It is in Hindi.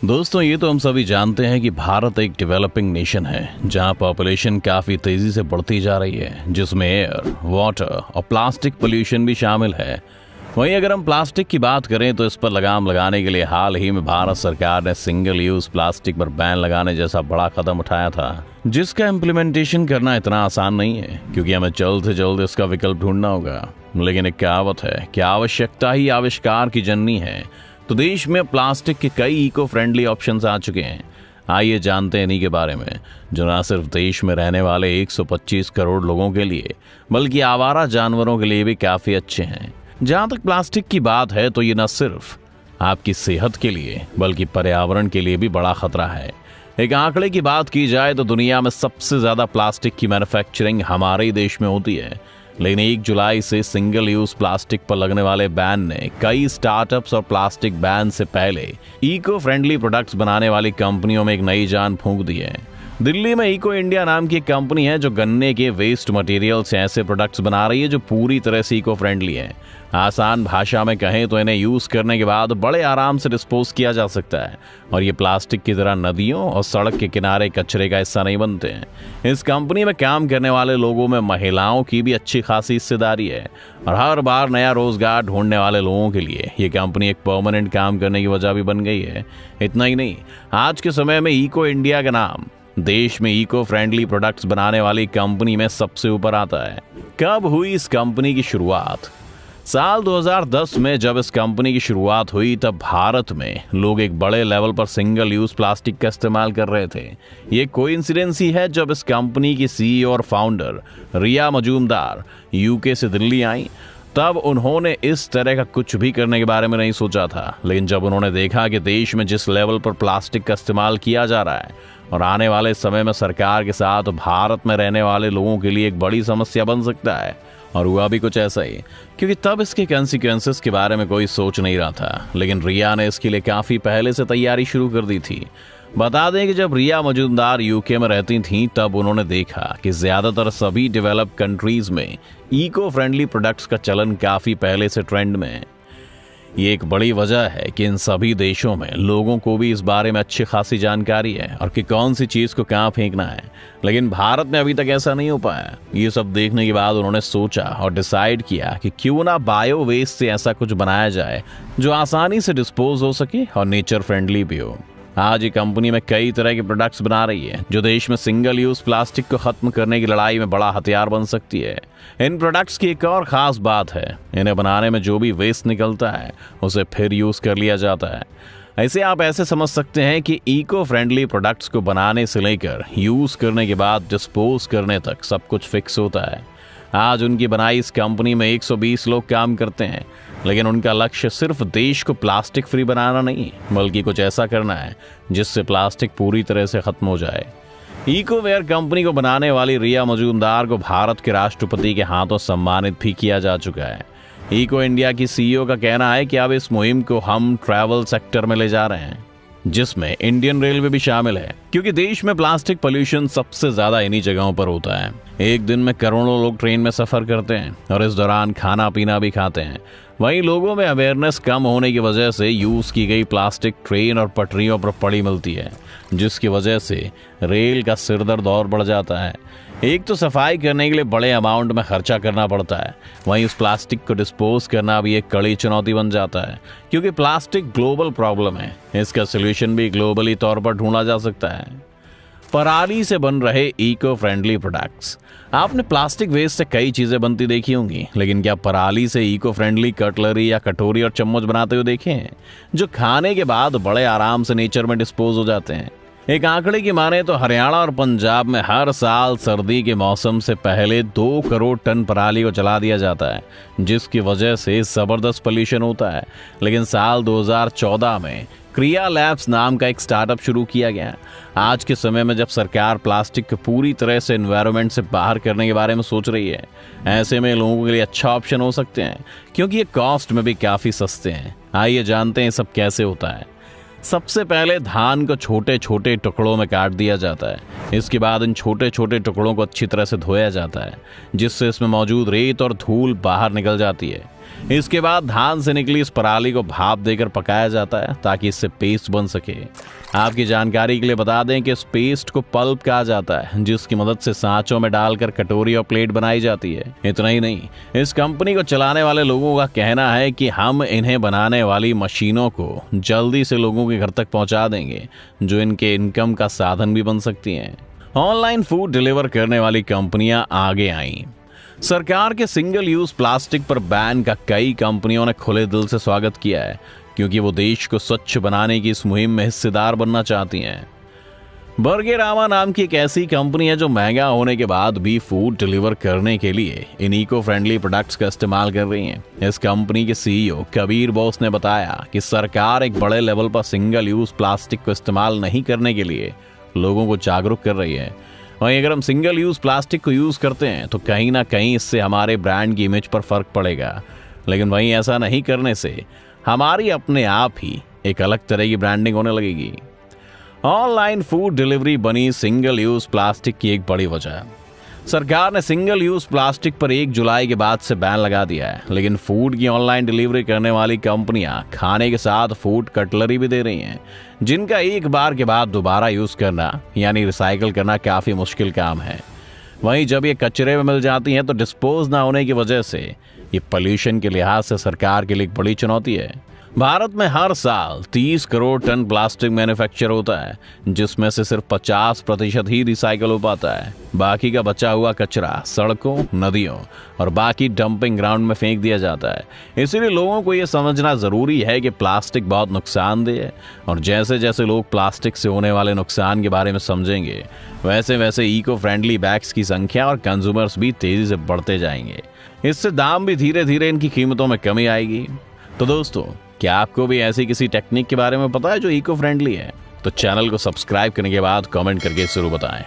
दोस्तों, ये तो हम सभी जानते हैं कि भारत एक डेवलपिंग नेशन है जहां पॉपुलेशन काफ़ी तेज़ी से बढ़ती जा रही है, जिसमें एयर, वाटर और प्लास्टिक पोल्यूशन भी शामिल है। वहीं अगर हम प्लास्टिक की बात करें तो इस पर लगाम लगाने के लिए हाल ही में भारत सरकार ने सिंगल यूज़ प्लास्टिक पर बैन लगाने जैसा बड़ा कदम उठाया था, जिसका इम्प्लीमेंटेशन करना इतना आसान नहीं है क्योंकि हमें जल्द से जल्द इसका विकल्प ढूंढना होगा। लेकिन एक कहावत है कि आवश्यकता ही आविष्कार की जननी है, तो देश में प्लास्टिक के कई इको फ्रेंडली ऑप्शंस आ चुके हैं। आइए जानते हैं इन्हीं के बारे में, जो न सिर्फ देश में रहने वाले 125 करोड़ लोगों के लिए बल्कि आवारा जानवरों के लिए भी काफ़ी अच्छे हैं। जहाँ तक प्लास्टिक की बात है तो ये न सिर्फ आपकी सेहत के लिए बल्कि पर्यावरण के लिए भी बड़ा खतरा है। एक आंकड़े की बात की जाए तो दुनिया में सबसे ज़्यादा प्लास्टिक की मैन्युफैक्चरिंग हमारे ही देश में होती है, लेकिन 1 जुलाई से सिंगल यूज प्लास्टिक पर लगने वाले बैन ने कई स्टार्टअप्स और प्लास्टिक बैन से पहले इको फ्रेंडली प्रोडक्ट्स बनाने वाली कंपनियों में एक नई जान फूंक दी है। दिल्ली में इको इंडिया नाम की एक कंपनी है जो गन्ने के वेस्ट मटेरियल से ऐसे प्रोडक्ट्स बना रही है जो पूरी तरह से इको फ्रेंडली है। आसान भाषा में कहें तो इन्हें यूज करने के बाद बड़े आराम से डिस्पोज किया जा सकता है और ये प्लास्टिक की तरह नदियों और सड़क के किनारे कचरे का हिस्सा नहीं बनते हैं। इस कंपनी में काम करने वाले लोगों में महिलाओं की भी अच्छी खासी हिस्सेदारी है और हर बार नया रोजगार ढूंढने वाले लोगों के लिए ये कंपनी एक परमानेंट काम करने की वजह भी बन गई है। इतना ही नहीं, आज के समय में इको इंडिया का नाम देश में इको फ्रेंडली प्रोडक्ट्स बनाने वाली कंपनी में सबसे ऊपर आता है। कब हुई इस कंपनी की शुरुआत? साल 2010 में जब इस कंपनी की शुरुआत हुई तब भारत में लोग एक बड़े लेवल पर सिंगल यूज प्लास्टिक का इस्तेमाल कर रहे थे। ये कोइंसिडेंस ही है जब इस कंपनी की सीईओ और फाउंडर रिया मजूमदार यूके से दिल्ली आई, तब उन्होंने इस तरह का कुछ भी करने के बारे में नहीं सोचा था। लेकिन जब उन्होंने देखा कि देश में जिस लेवल पर प्लास्टिक का इस्तेमाल किया जा रहा है और आने वाले समय में सरकार के साथ भारत में रहने वाले लोगों के लिए एक बड़ी समस्या बन सकता है, और हुआ भी कुछ ऐसा ही, क्योंकि तब इसके कॉन्सिक्वेंसेस के बारे में कोई सोच नहीं रहा था। लेकिन रिया ने इसके लिए काफ़ी पहले से तैयारी शुरू कर दी थी। बता दें कि जब रिया मजूमदार यूके में रहती थीं तब उन्होंने देखा कि ज़्यादातर सभी डेवलप्ड कंट्रीज़ में इको फ्रेंडली प्रोडक्ट्स का चलन काफ़ी पहले से ट्रेंड में है। ये एक बड़ी वजह है कि इन सभी देशों में लोगों को भी इस बारे में अच्छी खासी जानकारी है और कि कौन सी चीज़ को कहाँ फेंकना है। लेकिन भारत में अभी तक ऐसा नहीं हो पाया। ये सब देखने के बाद उन्होंने सोचा और डिसाइड किया कि क्यों ना बायो वेस्ट से ऐसा कुछ बनाया जाए जो आसानी से डिस्पोज हो सके और नेचर फ्रेंडली भी हो। आज ये कंपनी में कई तरह के प्रोडक्ट्स बना रही है जो देश में सिंगल यूज प्लास्टिक को खत्म करने की लड़ाई में बड़ा हथियार बन सकती है। इन प्रोडक्ट्स की एक और खास बात है, इन्हें बनाने में जो भी वेस्ट निकलता है उसे फिर यूज कर लिया जाता है। ऐसे आप ऐसे समझ सकते हैं कि इको फ्रेंडली प्रोडक्ट्स को बनाने से लेकर यूज करने के बाद डिस्पोज करने तक सब कुछ फिक्स होता है। आज उनकी बनाई इस कंपनी में 120 लोग काम करते हैं, लेकिन उनका लक्ष्य सिर्फ देश को प्लास्टिक फ्री बनाना नहीं बल्कि कुछ ऐसा करना है जिससे प्लास्टिक पूरी तरह से खत्म हो जाए। इकोवेयर कंपनी को बनाने वाली रिया मजूमदार को भारत के राष्ट्रपति के हाथों सम्मानित भी किया जा चुका है। इको इंडिया की सीईओ का कहना है कि अब इस मुहिम को हम ट्रैवल सेक्टर में ले जा रहे हैं, जिसमें इंडियन रेलवे भी शामिल है, क्योंकि देश में प्लास्टिक पोल्यूशन सबसे ज्यादा इन्हीं जगहों पर होता है। एक दिन में करोड़ों लोग ट्रेन में सफर करते हैं और इस दौरान खाना पीना भी खाते हैं। वहीं लोगों में अवेयरनेस कम होने की वजह से यूज की गई प्लास्टिक ट्रेन और पटरियों पर पड़ी मिलती है, जिसकी वजह से रेल का सिरदर्द और बढ़ जाता है। एक तो सफाई करने के लिए बड़े अमाउंट में खर्चा करना पड़ता है, वहीं उस प्लास्टिक को डिस्पोज करना भी एक कड़ी चुनौती बन जाता है, क्योंकि प्लास्टिक ग्लोबल प्रॉब्लम है। इसका सोल्यूशन भी ग्लोबली तौर पर ढूंढा जा सकता है। पराली से बन रहे इको फ्रेंडली प्रोडक्ट्स। आपने प्लास्टिक वेस्ट से कई चीजें बनती देखी होंगी, लेकिन क्या पराली से इको फ्रेंडली कटलरी या कटोरी और चम्मच बनाते हुए देखे हैं, जो खाने के बाद बड़े आराम से नेचर में डिस्पोज हो जाते हैं? एक आंकड़े की माने तो हरियाणा और पंजाब में हर साल सर्दी के मौसम से पहले 2 करोड़ टन पराली को जला दिया जाता है, जिसकी वजह से जबरदस्त पोल्यूशन होता है। लेकिन साल 2014 में क्रिया लैब्स नाम का एक स्टार्टअप शुरू किया गया। आज के समय में जब सरकार प्लास्टिक को पूरी तरह से एनवायरनमेंट से बाहर करने के बारे में सोच रही है, ऐसे में लोगों के लिए अच्छा ऑप्शन हो सकते हैं, क्योंकि ये कॉस्ट में भी काफ़ी सस्ते हैं। आइए जानते हैं सब कैसे होता है। सबसे पहले धान को छोटे छोटे टुकड़ों में काट दिया जाता है। इसके बाद इन छोटे छोटे टुकड़ों को अच्छी तरह से धोया जाता है, जिससे इसमें मौजूद रेत और धूल बाहर निकल जाती है। इसके बाद धान से निकली इस पराली को भाप देकर पकाया जाता है ताकि इससे पेस्ट बन सके। आपकी जानकारी के लिए बता दें कि इस पेस्ट को पल्प कहा जाता है, जिसकी मदद से सांचों में डालकर कटोरी और प्लेट बनाई जाती है। इतना ही नहीं, इस कंपनी को चलाने वाले लोगों का कहना है कि हम इन्हें बनाने वाली मशीनों को जल्दी से लोगों के घर तक पहुंचा देंगे, जो इनके इनकम का साधन भी बन सकती हैं। ऑनलाइन फूड डिलीवर करने वाली कंपनियां आगे आईं। सरकार के सिंगल यूज प्लास्टिक पर बैन का कई कंपनियों ने खुले दिल से स्वागत किया है, क्योंकि वो देश को स्वच्छ बनाने की इस मुहिम में हिस्सेदार बनना चाहती हैं। बर्गेरामा नाम की एक ऐसी कंपनी है जो महंगा होने के बाद भी फूड डिलीवर करने के लिए इन इको फ्रेंडली प्रोडक्ट्स का इस्तेमाल कर रही है। इस कंपनी के सीईओ कबीर बोस ने बताया कि सरकार एक बड़े लेवल पर सिंगल यूज प्लास्टिक को इस्तेमाल नहीं करने के लिए लोगों को जागरूक कर रही है। वहीं अगर हम सिंगल यूज प्लास्टिक को यूज करते हैं तो कहीं ना कहीं इससे हमारे ब्रांड की इमेज पर फर्क पड़ेगा, लेकिन वहीं ऐसा नहीं करने से हमारी अपने आप ही एक अलग तरह की ब्रांडिंग होने लगेगी। ऑनलाइन फूड डिलीवरी बनी सिंगल यूज प्लास्टिक की एक बड़ी वजह। सरकार ने सिंगल यूज प्लास्टिक पर 1 जुलाई के बाद से बैन लगा दिया है, लेकिन फूड की ऑनलाइन डिलीवरी करने वाली कंपनियां खाने के साथ फूड कटलरी भी दे रही हैं, जिनका एक बार के बाद दोबारा यूज करना यानी रिसाइकल करना काफी मुश्किल काम है। वहीं जब ये कचरे में मिल जाती हैं तो डिस्पोज ना होने की वजह से ये पोल्यूशन के लिहाज से सरकार के लिए एक बड़ी चुनौती है। भारत में हर साल 30 करोड़ टन प्लास्टिक मैन्युफैक्चर होता है, जिसमें से सिर्फ 50% ही रिसाइकल हो पाता है। बाकी का बचा हुआ कचरा सड़कों, नदियों और बाकी डंपिंग ग्राउंड में फेंक दिया जाता है। इसीलिए लोगों को ये समझना जरूरी है कि प्लास्टिक बहुत नुकसानदेह है, और जैसे जैसे लोग प्लास्टिक से होने वाले नुकसान के बारे में समझेंगे, वैसे वैसे इको फ्रेंडली बैग्स की संख्या और कंज्यूमर्स भी तेजी से बढ़ते जाएंगे। इससे दाम भी धीरे धीरे इनकी कीमतों में कमी आएगी। तो दोस्तों, क्या आपको भी ऐसी किसी टेक्निक के बारे में पता है जो इको फ्रेंडली है? तो चैनल को सब्सक्राइब करने के बाद कमेंट करके जरूर बताएं।